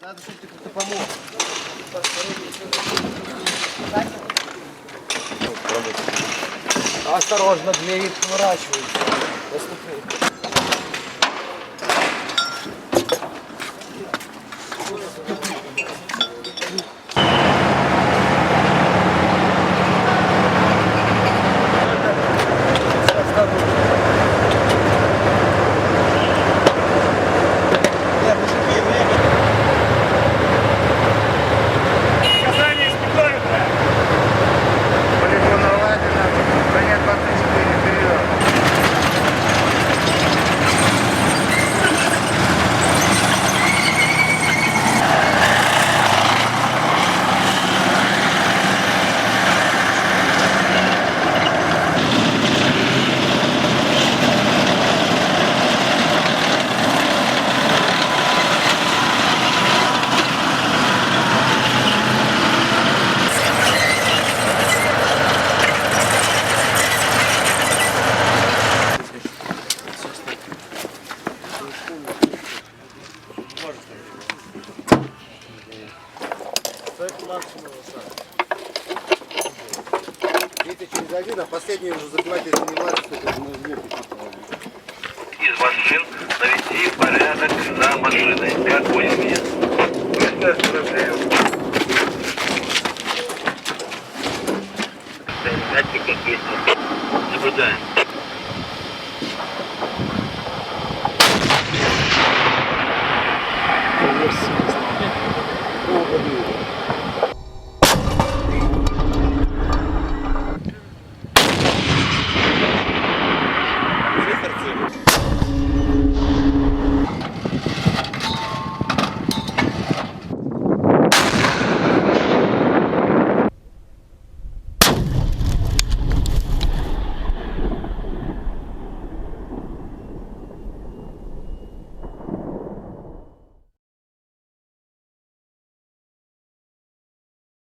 Надо, чтобы ты как-то помог. Осторожно, двери поворачиваются. Наступи. Видите, через один, а последний уже забивать, если не влазит, то мы вверх. Из машин навести порядок за машиной. Как понял меня? Наблюдаем.